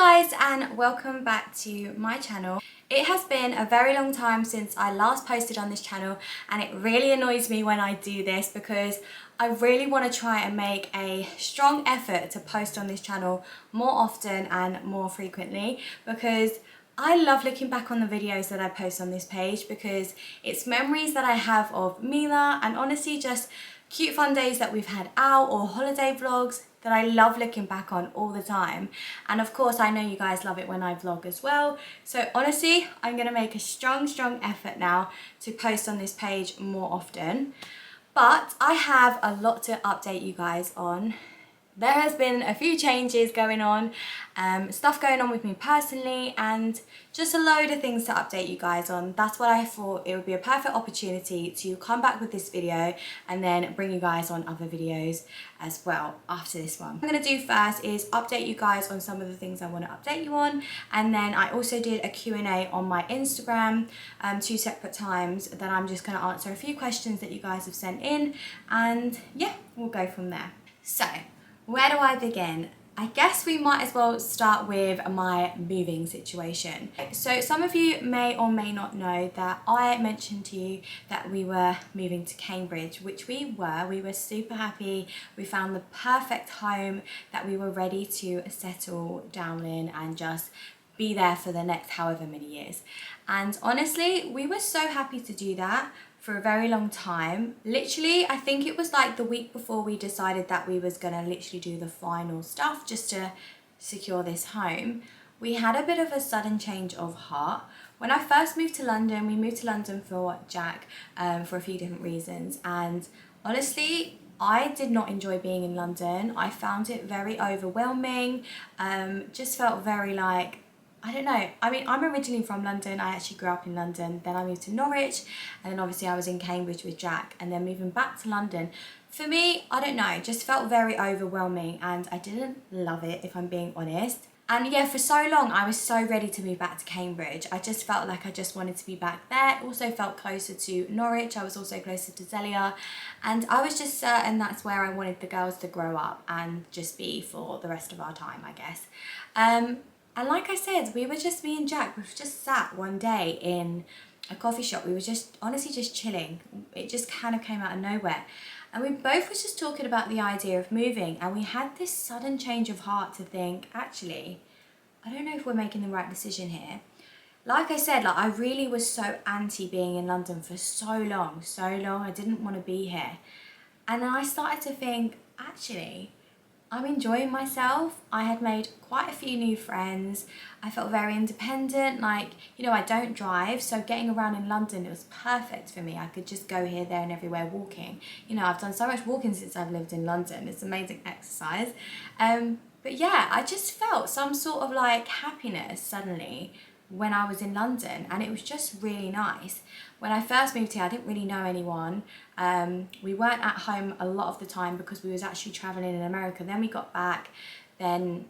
guys, and welcome back to my channel. It has been a very long time since I last posted on this channel, and it really annoys me when I do this because I really want to try and make a strong effort to post on this channel more often and more frequently, because I love looking back on the videos that I post on this page because it's memories that I have of Mila and honestly just cute fun days that we've had out or holiday vlogs that I love looking back on all the time. And of course I know you guys love it when I vlog as well. So honestly, I'm going to make a strong effort now to post on this page more often. But I have a lot to update you guys on. There has been a few changes going on, stuff going on with me personally, and just a load of things to update you guys on. That's what I thought it would be a perfect opportunity to come back with this video and then bring you guys on other videos as well after this one. What I'm going to do first is update you guys on some of the things I want to update you on, and then I also did a Q&A on my Instagram 2 separate times that I'm just going to answer a few questions that you guys have sent in, and yeah, we'll go from there. So where do I begin? I guess we might as well start with my moving situation. So some of you may or may not know that I mentioned to you that we were moving to Cambridge, which we were. We were super happy. We found the perfect home that we were ready to settle down in and just be there for the next however many years. And honestly, we were so happy to do that for a very long time. Literally, I think it was like the week before we decided that we was gonna literally do the final stuff just to secure this home. We had a bit of a sudden change of heart. When I first moved to London, we moved to London for Jack for a few different reasons. And honestly, I did not enjoy being in London. I found it very overwhelming. Just felt very like, I don't know. I mean, I'm originally from London. I actually grew up in London. Then I moved to Norwich, and then obviously I was in Cambridge with Jack, and then moving back to London. For me, I don't know, it just felt very overwhelming, and I didn't love it, if I'm being honest. And yeah, for so long, I was so ready to move back to Cambridge. I just felt like I just wanted to be back there. Also felt closer to Norwich. I was also closer to Zelia. And I was just certain that's where I wanted the girls to grow up and just be for the rest of our time, I guess. And like I said, we were just, me and Jack, we just sat one day in a coffee shop. We were just, honestly, just chilling. It just kind of came out of nowhere. And we both was just talking about the idea of moving. And we had this sudden change of heart to think, actually, I don't know if we're making the right decision here. Like I said, like I really was so anti being in London for so long. I didn't want to be here. And then I started to think, actually, I'm enjoying myself. I had made quite a few new friends. I felt very independent. Like, you know, I don't drive, so getting around in London, it was perfect for me. I could just go here, there and everywhere walking. You know, I've done so much walking since I've lived in London. It's amazing exercise. But yeah, I just felt some sort of like happiness suddenly when I was in London, and it was just really nice. When I first moved here, I didn't really know anyone. We weren't at home a lot of the time because we was actually traveling in America. Then we got back, then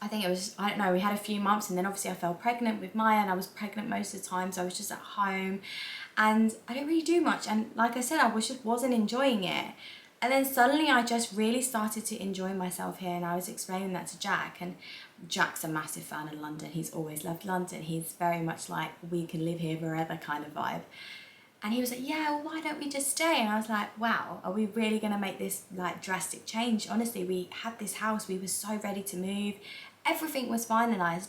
I think it was, I don't know, we had a few months, and then obviously I fell pregnant with Maya, and I was pregnant most of the time, so I was just at home and I didn't really do much. And like I said, I just wasn't enjoying it. And then suddenly I just really started to enjoy myself here, and I was explaining that to Jack, and Jack's a massive fan of London. He's always loved London. He's very much like, we can live here forever kind of vibe. And he was like, yeah, well, why don't we just stay? And I was like, wow, are we really going to make this like drastic change? Honestly, we had this house. We were so ready to move. Everything was finalised,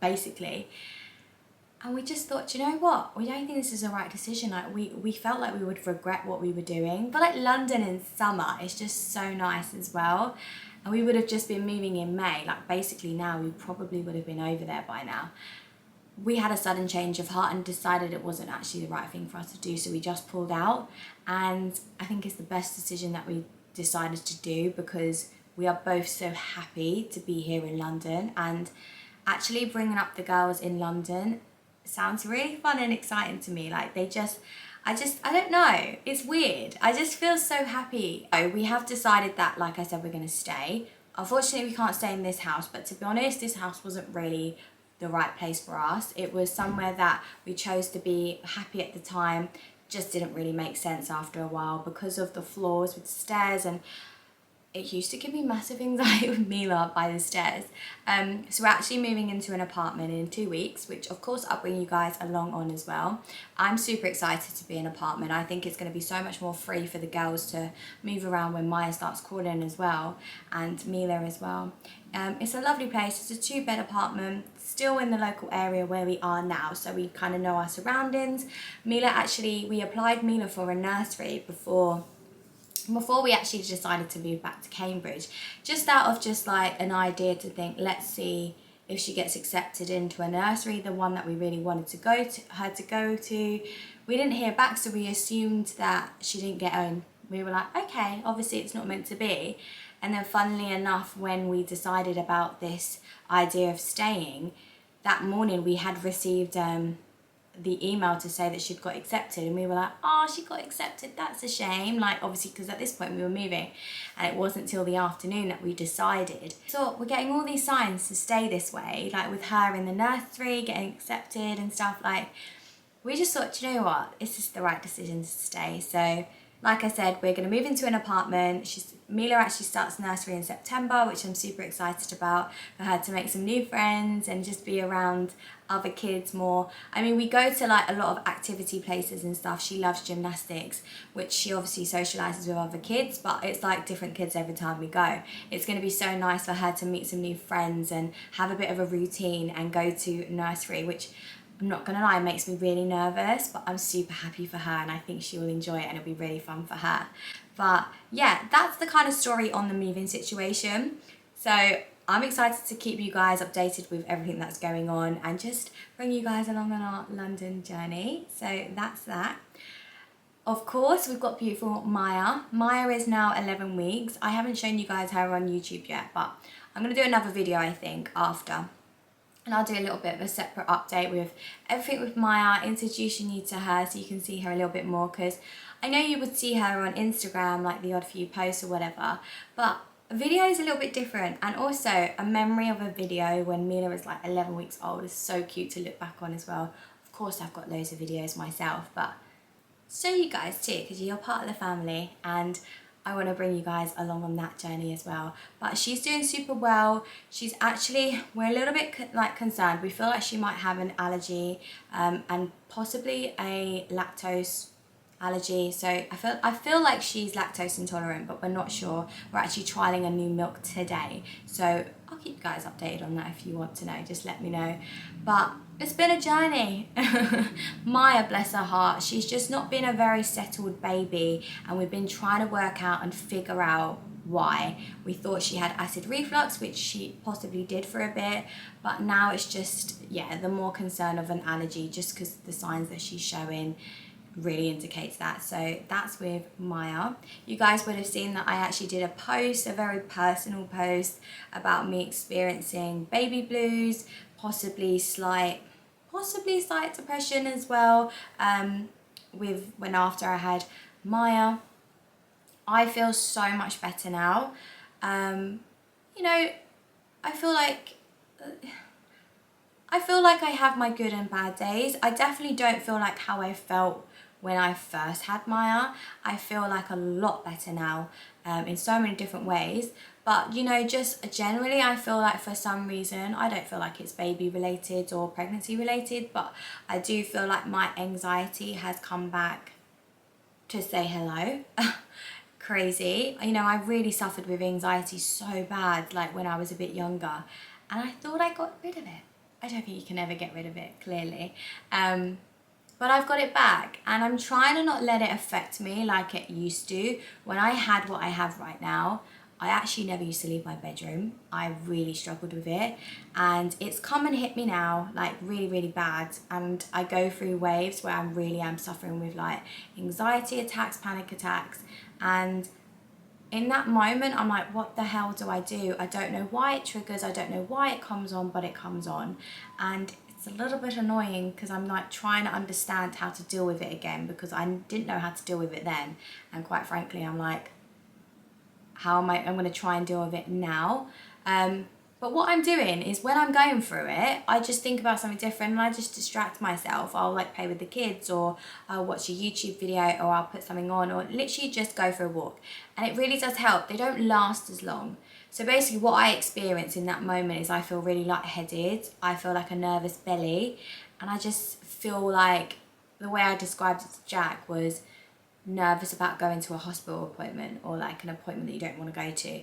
basically. And we just thought, you know what? We don't think this is the right decision. Like we felt like we would regret what we were doing. But like London in summer is just so nice as well. And we would have just been moving in May. Like basically now we probably would have been over there by now. We had a sudden change of heart and decided it wasn't actually the right thing for us to do. So we just pulled out. And I think it's the best decision that we decided to do because we are both so happy to be here in London. And actually bringing up the girls in London sounds really fun and exciting to me. Like I don't know, it's weird. I just feel so happy. So we have decided that, like I said, we're going to stay. Unfortunately, we can't stay in this house, but to be honest, this house wasn't really the right place for us. It was somewhere that we chose to be happy at the time, just didn't really make sense after a while because of the floors with stairs, and it used to give me massive anxiety with Mila by the stairs. So we're actually moving into an apartment in 2 weeks, which of course I'll bring you guys along on as well. I'm super excited to be in an apartment. I think it's going to be so much more free for the girls to move around when Maya starts crawling as well, and Mila as well. It's a lovely place. It's a 2-bed apartment, still in the local area where we are now, so we kind of know our surroundings. We applied Mila for a nursery before we actually decided to move back to Cambridge, just out of just like an idea to think, let's see if she gets accepted into a nursery, the one that we really wanted her to go to. We didn't hear back, so we assumed that she didn't get in. We were like, okay, obviously it's not meant to be. And then funnily enough, when we decided about this idea of staying, that morning we had received the email to say that she'd got accepted, and we were like, oh, she got accepted, that's a shame, like obviously because at this point we were moving, and it wasn't till the afternoon that we decided. So we're getting all these signs to stay this way, like with her in the nursery getting accepted and stuff. Like, we just thought, you know what, it's just the right decision to stay. So like I said, we're going to move into an apartment. Mila actually starts nursery in September, which I'm super excited about, for her to make some new friends and just be around other kids more. I mean, we go to like a lot of activity places and stuff. She loves gymnastics, which she obviously socialises with other kids, but it's like different kids every time we go. It's going to be so nice for her to meet some new friends and have a bit of a routine and go to nursery, which, I'm not gonna lie, it makes me really nervous, but I'm super happy for her and I think she will enjoy it and it'll be really fun for her. But yeah, that's the kind of story on the moving situation. So I'm excited to keep you guys updated with everything that's going on and just bring you guys along on our London journey. So that's that. Of course, we've got beautiful Maya. Maya is now 11 weeks. I haven't shown you guys her on YouTube yet, but I'm gonna do another video, I think, after. And I'll do a little bit of a separate update with everything with Maya, introducing you to her so you can see her a little bit more, because I know you would see her on Instagram, like the odd few posts or whatever, but a video is a little bit different. And also a memory of a video when Mila was like 11 weeks old is so cute to look back on as well. Of course, I've got loads of videos myself, but show you guys too, because you're part of the family and I want to bring you guys along on that journey as well. But she's doing super well. She's actually, we're a little bit like concerned. We feel like she might have an allergy and possibly a lactose allergy. So I feel like she's lactose intolerant, but we're not sure. We're actually trialing a new milk today. So I'll keep you guys updated on that if you want to know, just let me know. But it's been a journey. Maya, bless her heart, she's just not been a very settled baby, and we've been trying to work out and figure out why. We thought she had acid reflux, which she possibly did for a bit, but now it's just, yeah, the more concern of an allergy, just because the signs that she's showing really indicates that. So that's with Maya. You guys would have seen that I actually did a post, a very personal post about me experiencing baby blues, possibly slight depression as well, when after I had Maya. I feel so much better now. You know, I feel like I have my good and bad days. I definitely don't feel like how I felt when I first had Maya. I feel like a lot better now in so many different ways. But you know, just generally I feel like for some reason, I don't feel like it's baby related or pregnancy related, but I do feel like my anxiety has come back to say hello. Crazy. You know, I really suffered with anxiety so bad, like when I was a bit younger, and I thought I got rid of it. I don't think you can ever get rid of it, clearly. But I've got it back, and I'm trying to not let it affect me like it used to. When I had what I have right now, I actually never used to leave my bedroom. I really struggled with it, and it's come and hit me now, like really, really bad. And I go through waves where I really am suffering with like anxiety attacks, panic attacks, and in that moment, I'm like, what the hell do? I don't know why it triggers. I don't know why it comes on, but it comes on. And it's a little bit annoying because I'm like trying to understand how to deal with it again, because I didn't know how to deal with it then. And quite frankly, I'm like, how am I'm going to try and deal with it now. But what I'm doing is when I'm going through it, I just think about something different and I just distract myself. I'll like play with the kids, or I'll watch a YouTube video, or I'll put something on, or literally just go for a walk. And it really does help. They don't last as long. So basically what I experience in that moment is I feel really lightheaded. I feel like a nervous belly. And I just feel like, the way I described it to Jack was nervous about going to a hospital appointment, or like an appointment that you don't want to go to.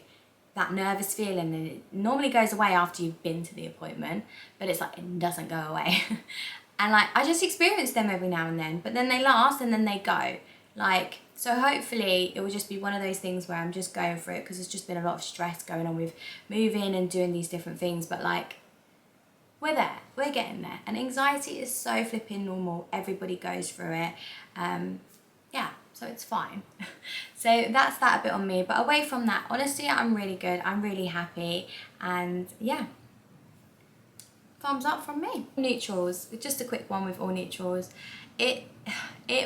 That nervous feeling, and it normally goes away after you've been to the appointment, but it's like it doesn't go away. And like I just experience them every now and then, but then they last and then they go. Like, so hopefully it will just be one of those things where I'm just going for it, because there's just been a lot of stress going on with moving and doing these different things, but like we're there, we're getting there. And anxiety is so flipping normal. Everybody goes through it. Yeah, so it's fine. So that's that a bit on me. But away from that, honestly, I'm really good. I'm really happy. And yeah, thumbs up from me. Neutrals, just a quick one with all neutrals. It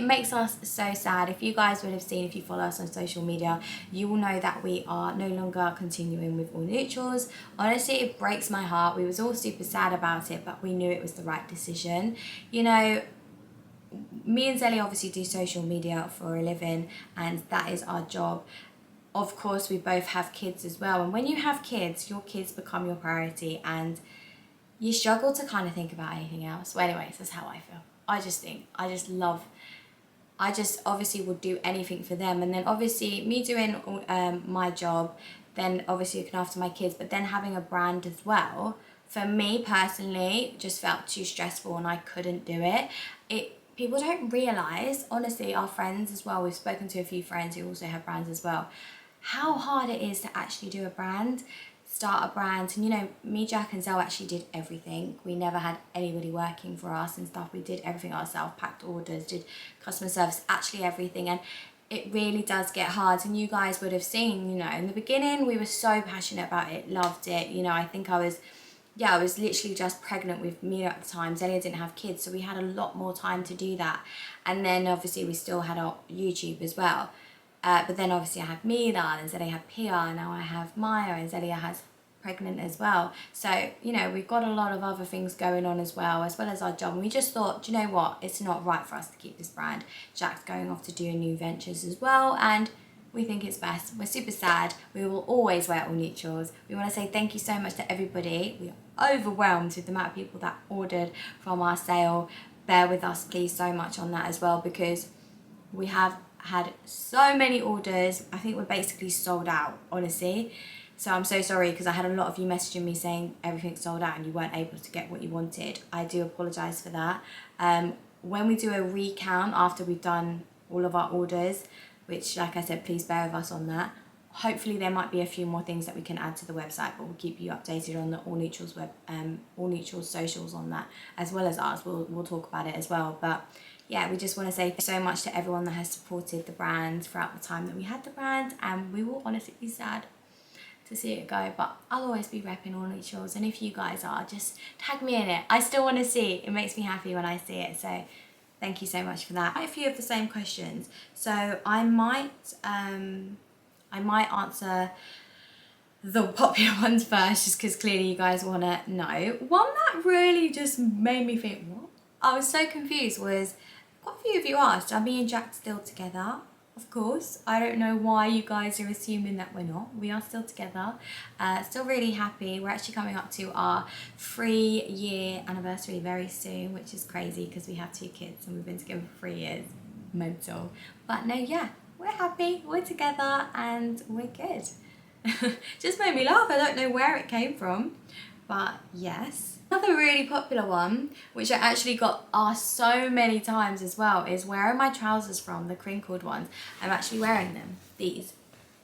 makes us so sad. If you guys would have seen, if you follow us on social media, you will know that we are no longer continuing with all neutrals. Honestly, it breaks my heart. We was all super sad about it, but we knew it was the right decision. You know, me and Zelly obviously do social media for a living, and that is our job. Of course, we both have kids as well. And when you have kids, your kids become your priority, and you struggle to kind of think about anything else. Well, anyways, that's how I feel. I just obviously would do anything for them. And then obviously me doing my job, then obviously looking after my kids, but then having a brand as well, for me personally, just felt too stressful and I couldn't do it. People don't realise, honestly, our friends as well, we've spoken to a few friends who also have brands as well, how hard it is to actually do a brand, start a brand. And you know, me, Jack and Zell actually did everything. We never had anybody working for us and stuff. We did everything ourselves, packed orders, did customer service, actually everything. And it really does get hard. And you guys would have seen, you know, in the beginning we were so passionate about it, loved it. You know, I think I was literally just pregnant with Mia at the time. Zelia didn't have kids, so we had a lot more time to do that. And then obviously we still had our YouTube as well. But then obviously I had Mila, and Zelia had Pia, and now I have Maya, and Zelia has pregnant as well. So, you know, we've got a lot of other things going on as well as our job. And we just thought, do you know what? It's not right for us to keep this brand. Jack's going off to do new ventures as well, and we think it's best. We're super sad. We will always wear all neutrals. We want to say thank you so much to everybody. We are overwhelmed with the amount of people that ordered from our sale. Bear with us, please, so much on that as well, because we have had so many orders. I think we're basically sold out, honestly. So I'm so sorry, because I had a lot of you messaging me saying everything's sold out and you weren't able to get what you wanted. I do apologise for that. When we do a recount after we've done all of our orders, which, like I said, please bear with us on that. Hopefully there might be a few more things that we can add to the website, but we'll keep you updated on the All Neutrals All Neutrals socials on that, as well as ours. We'll talk about it as well. But yeah, we just want to say thank you so much to everyone that has supported the brand throughout the time that we had the brand, and we will honestly be sad to see it go, but I'll always be repping All Neutrals, and if you guys are, just tag me in it. I still want to see it. It makes me happy when I see it, so thank you so much for that. A few of the same questions, so I might answer the popular ones first, just because clearly you guys want to know. One that really just made me think, what? I was so confused was, quite a few of you asked, are me and Jack still together? Of course. I don't know why you guys are assuming that we're not. We are still together. Still really happy. We're actually coming up to our 3-year anniversary very soon, which is crazy because we have 2 kids and we've been together for 3 years. Mental. But no, yeah, we're happy. We're together and we're good. Just made me laugh. I don't know where it came from, but yes. Another really popular one, which I actually got asked so many times as well, is where are my trousers from, the crinkled ones. I'm actually wearing them, these.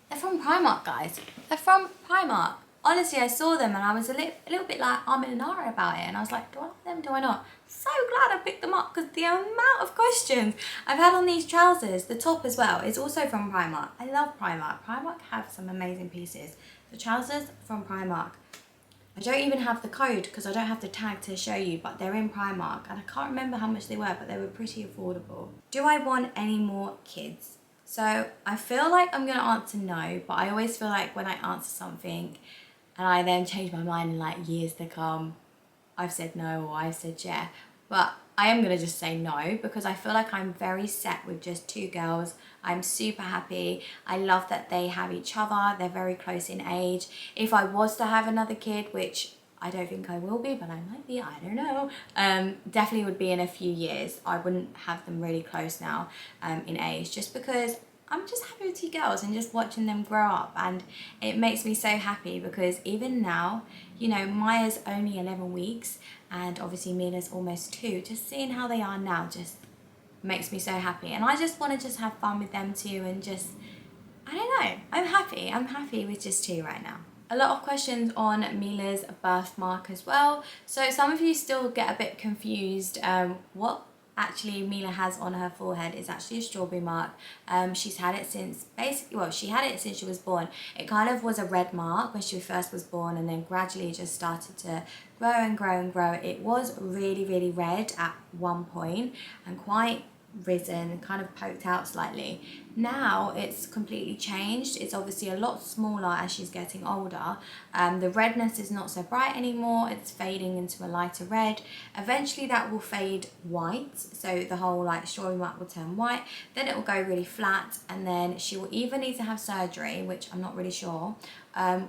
They're from Primark, guys. They're from Primark. Honestly, I saw them and I was a little bit like I'm in an awe about it, and I was like, do I like them, do I not? So glad I picked them up, because the amount of questions I've had on these trousers, the top as well, is also from Primark. I love Primark. Primark have some amazing pieces. The trousers from Primark. I don't even have the code because I don't have the tag to show you, but they're in Primark and I can't remember how much they were, but they were pretty affordable. Do I want any more kids? So I feel like I'm going to answer no, but I always feel like when I answer something, and I then change my mind in like years to come, I've said no or I've said yeah. But I am going to just say no because I feel like I'm very set with just 2 girls. I'm super happy. I love that they have each other. They're very close in age. If I was to have another kid, which I don't think I will be, but I might be, I don't know. Definitely would be in a few years. I wouldn't have them really close now in age, just because I'm just happy with 2 girls and just watching them grow up, and it makes me so happy because even now, you know, Maya's only 11 weeks and obviously Mila's almost 2. Just seeing how they are now just makes me so happy, and I just want to just have fun with them too, and just, I don't know, I'm happy with just 2 right now. A lot of questions on Mila's birthmark as well. So some of you still get a bit confused. What actually Mila has on her forehead is actually a strawberry mark. She's had it since she had it since she was born. It kind of was a red mark when she first was born, and then gradually just started to grow and grow and grow. It was really, really red at one point and quite risen, kind of poked out slightly. Now it's completely changed. It's obviously a lot smaller as she's getting older. The redness is not so bright anymore. It's fading into a lighter red. Eventually that will fade white, so the whole like strawberry mark will turn white. Then it will go really flat, and then she will either need to have surgery, which I'm not really sure,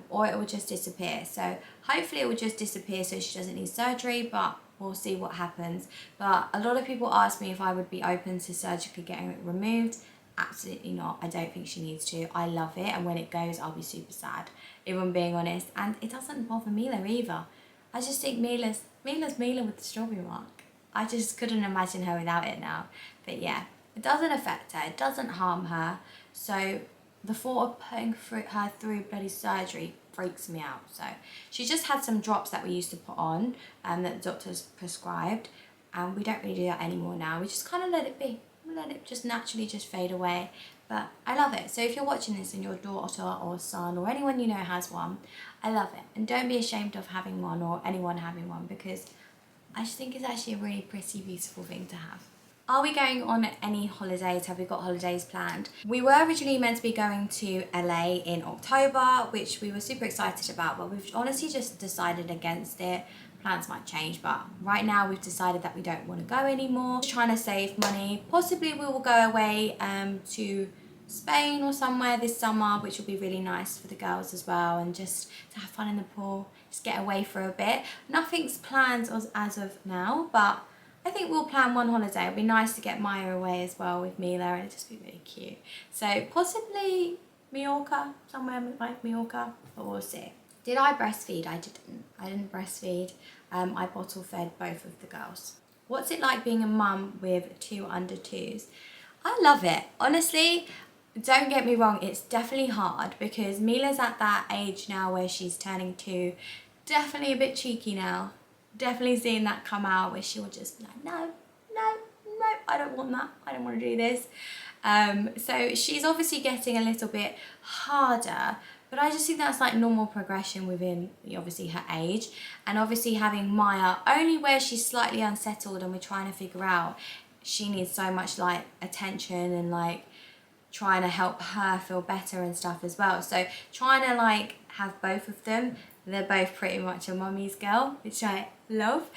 or it will just disappear. So hopefully it will just disappear so she doesn't need surgery, but we'll see what happens. But a lot of people ask me if I would be open to surgically getting it removed. Absolutely not. I don't think she needs to. I love it, and when it goes I'll be super sad, if I'm being honest. And it doesn't bother Mila either. I just think Mila's Mila with the strawberry mark. I just couldn't imagine her without it now. But yeah, it doesn't affect her, it doesn't harm her. So the thought of putting her through bloody surgery freaks me out. So she just had some drops that we used to put on that the doctors prescribed, and we don't really do that anymore now. We just kind of let it be. We let it just naturally just fade away. But I love it. So if you're watching this and your daughter or son or anyone you know has one, I love it. And don't be ashamed of having one, or anyone having one, because I just think it's actually a really pretty, beautiful thing to have. Are we going on any holidays? Have we got holidays planned? We were originally meant to be going to LA in October, which we were super excited about, but we've honestly just decided against it. Plans might change, but right now we've decided that we don't want to go anymore. Just trying to save money. Possibly we will go away to Spain or somewhere this summer, which will be really nice for the girls as well, and just to have fun in the pool, just get away for a bit. Nothing's planned as of now, but I think we'll plan one holiday. It'll be nice to get Maya away as well with Mila, and it'll just be really cute. So possibly Mallorca, somewhere like Mallorca, but we'll see. Did I breastfeed? I didn't breastfeed. I bottle fed both of the girls. What's it like being a mum with 2 under 2s? I love it. Honestly, don't get me wrong, it's definitely hard because Mila's at that age now where she's turning 2. Definitely a bit cheeky now. Definitely seeing that come out where she'll just be like, no, I don't want that. I don't want to do this. So she's obviously getting a little bit harder, but I just think that's like normal progression within obviously her age. And obviously having Maya only where she's slightly unsettled and we're trying to figure out, she needs so much like attention and like trying to help her feel better and stuff as well. So trying to like have both of them, they're both pretty much a mummy's girl, which I love.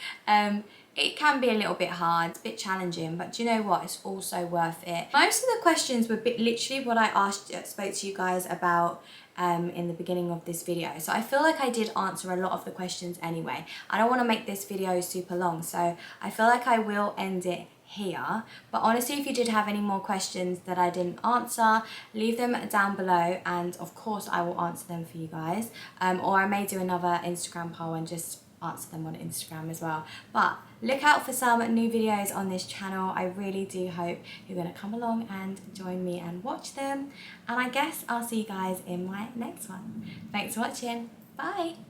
It can be a little bit hard, it's a bit challenging, but do you know what? It's also worth it. Most of the questions were literally what I spoke to you guys about in the beginning of this video. So I feel like I did answer a lot of the questions anyway. I don't want to make this video super long, so I feel like I will end it here. But honestly, if you did have any more questions that I didn't answer, leave them down below, and of course I will answer them for you guys. Or I may do another Instagram poll and just answer them on Instagram as well. But look out for some new videos on this channel. I really do hope you're going to come along and join me and watch them. And I guess I'll see you guys in my next one. Thanks for watching. Bye.